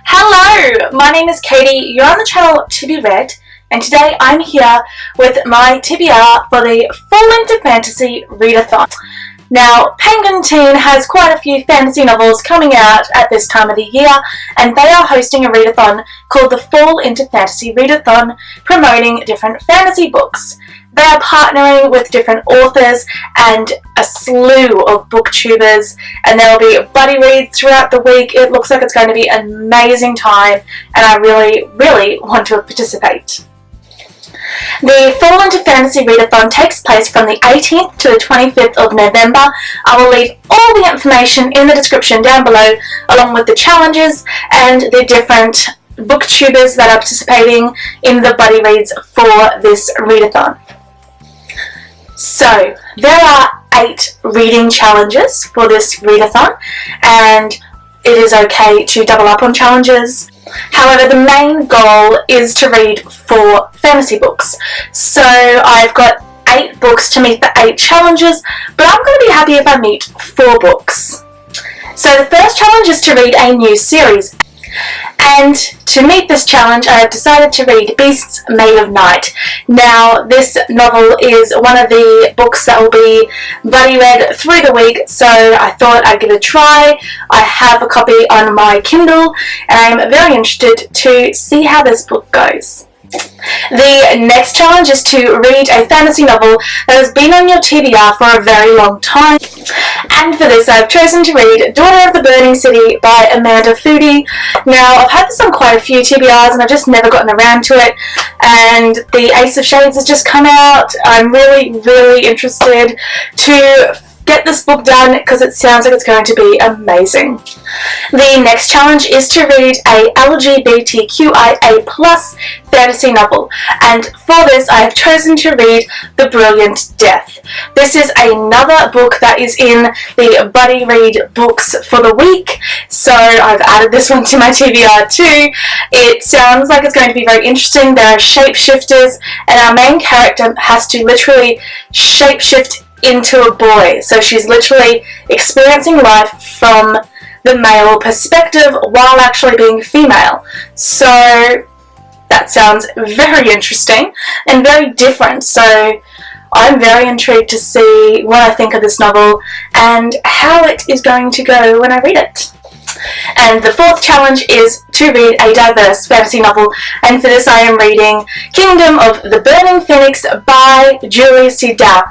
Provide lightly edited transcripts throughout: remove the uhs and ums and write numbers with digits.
Hello, my name is Katie, you're on the channel To Be Read, and today I'm here with my TBR for the Fall Into Fantasy Readathon. Now, Penguin Teen has quite a few fantasy novels coming out at this time of the year, and they are hosting a readathon called the Fall Into Fantasy Readathon, promoting different fantasy books. They are partnering with different authors and a slew of booktubers, and there will be buddy reads throughout the week. It looks like it's going to be an amazing time, and I really want to participate. The Fall Into Fantasy Readathon takes place from the 18th to the 25th of November. I will leave all the information in the description down below, along with the challenges and the different booktubers that are participating in the buddy reads for this readathon. So, there are 8 reading challenges for this readathon, and it is okay to double up on challenges. However, the main goal is to read 4 fantasy books. So I've got 8 books to meet the 8 challenges, but I'm going to be happy if I meet 4 books. So the first challenge is to read a new series. And to meet this challenge, I have decided to read Beasts Made of Night. Now, this novel is one of the books that will be buddy read through the week, so I thought I'd give it a try. I have a copy on my Kindle, and I'm very interested to see how this book goes. The next challenge is to read a fantasy novel that has been on your TBR for a very long time. And for this, I've chosen to read Daughter of the Burning City by Amanda Foody. Now, I've had this on quite a few TBRs and I've just never gotten around to it. And the Ace of Shades has just come out. I'm really interested to get this book done because it sounds like it's going to be amazing. The next challenge is to read a LGBTQIA+ fantasy novel, and for this I have chosen to read The Brilliant Death. This is another book that is in the buddy read books for the week, so I've added this one to my TBR too. It sounds like it's going to be very interesting. There are shapeshifters, and our main character has to literally shapeshift into a boy, so she's literally experiencing life from the male perspective while actually being female. So that sounds very interesting and very different, so I'm very intrigued to see what I think of this novel and how it is going to go when I read it. And the fourth challenge is to read a diverse fantasy novel, and for this I am reading Kingdom of the Burning Phoenix by Julie C. Dow.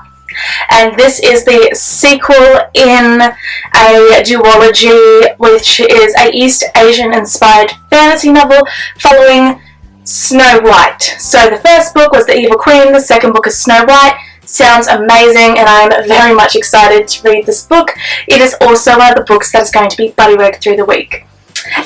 And this is the sequel in a duology, which is a East Asian inspired fantasy novel following Snow White. So the first book was The Evil Queen, the second book is Snow White. Sounds amazing, and I'm very much excited to read this book. It is also one of the books that is going to be buddy read through the week.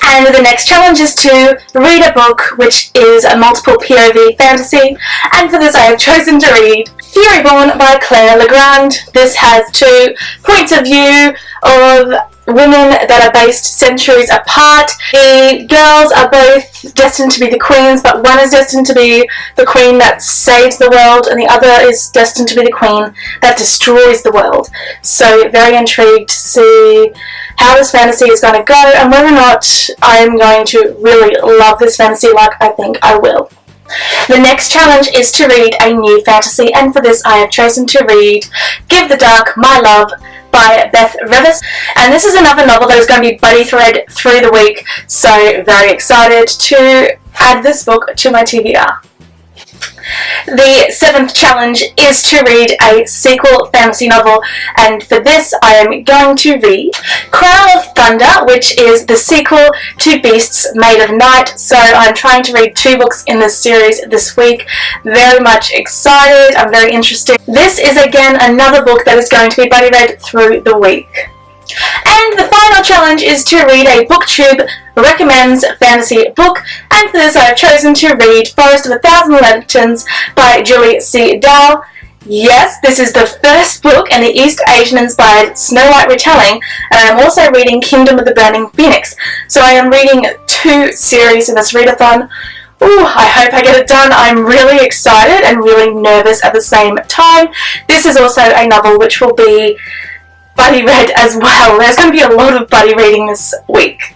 And the next challenge is to read a book which is a multiple POV fantasy, and for this I have chosen to read Furyborn by Claire Legrand. This has 2 points of view of women that are based centuries apart. The girls are both destined to be the queens, but one is destined to be the queen that saves the world, and the other is destined to be the queen that destroys the world. So very intrigued to see how this fantasy is going to go, and whether or not I'm going to really love this fantasy like I think I will. The next challenge is to read a new fantasy, and for this I have chosen to read Give the Dark My Love by Beth Revis, and this is another novel that is going to be buddy read through the week, so very excited to add this book to my TBR. The 7th challenge is to read a sequel fantasy novel, and for this I am going to read Crown of Thunder, which is the sequel to Beasts Made of Night. So I'm trying to read 2 books in this series this week. Very much excited, I'm very interested. This is again another book that is going to be buddy read through the week. And the final challenge is to read a BookTube recommends fantasy book, and for this I have chosen to read Forest of a Thousand Lanterns by Julie C. Dow. Yes, this is the first book in the East Asian inspired Snow White retelling, and I am also reading Kingdom of the Burning Phoenix. So I am reading 2 series in this readathon. Ooh, I hope I get it done. I'm really excited and really nervous at the same time. This is also a novel which will be buddy read as well. There's going to be a lot of buddy reading this week.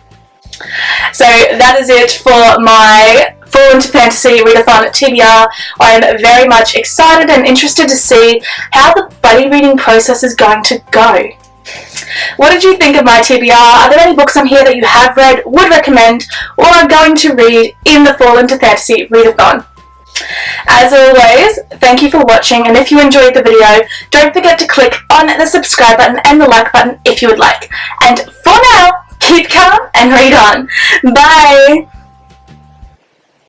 So that is it for my Fall into Fantasy Readathon TBR. I'm very much excited and interested to see how the buddy reading process is going to go. What did you think of my TBR? Are there any books on here that you have read, would recommend, or are going to read in the Fall into Fantasy Readathon? As always, thank you for watching, and if you enjoyed the video, don't forget to click on the subscribe button and the like button if you would like. And for now, keep calm and read on. Bye!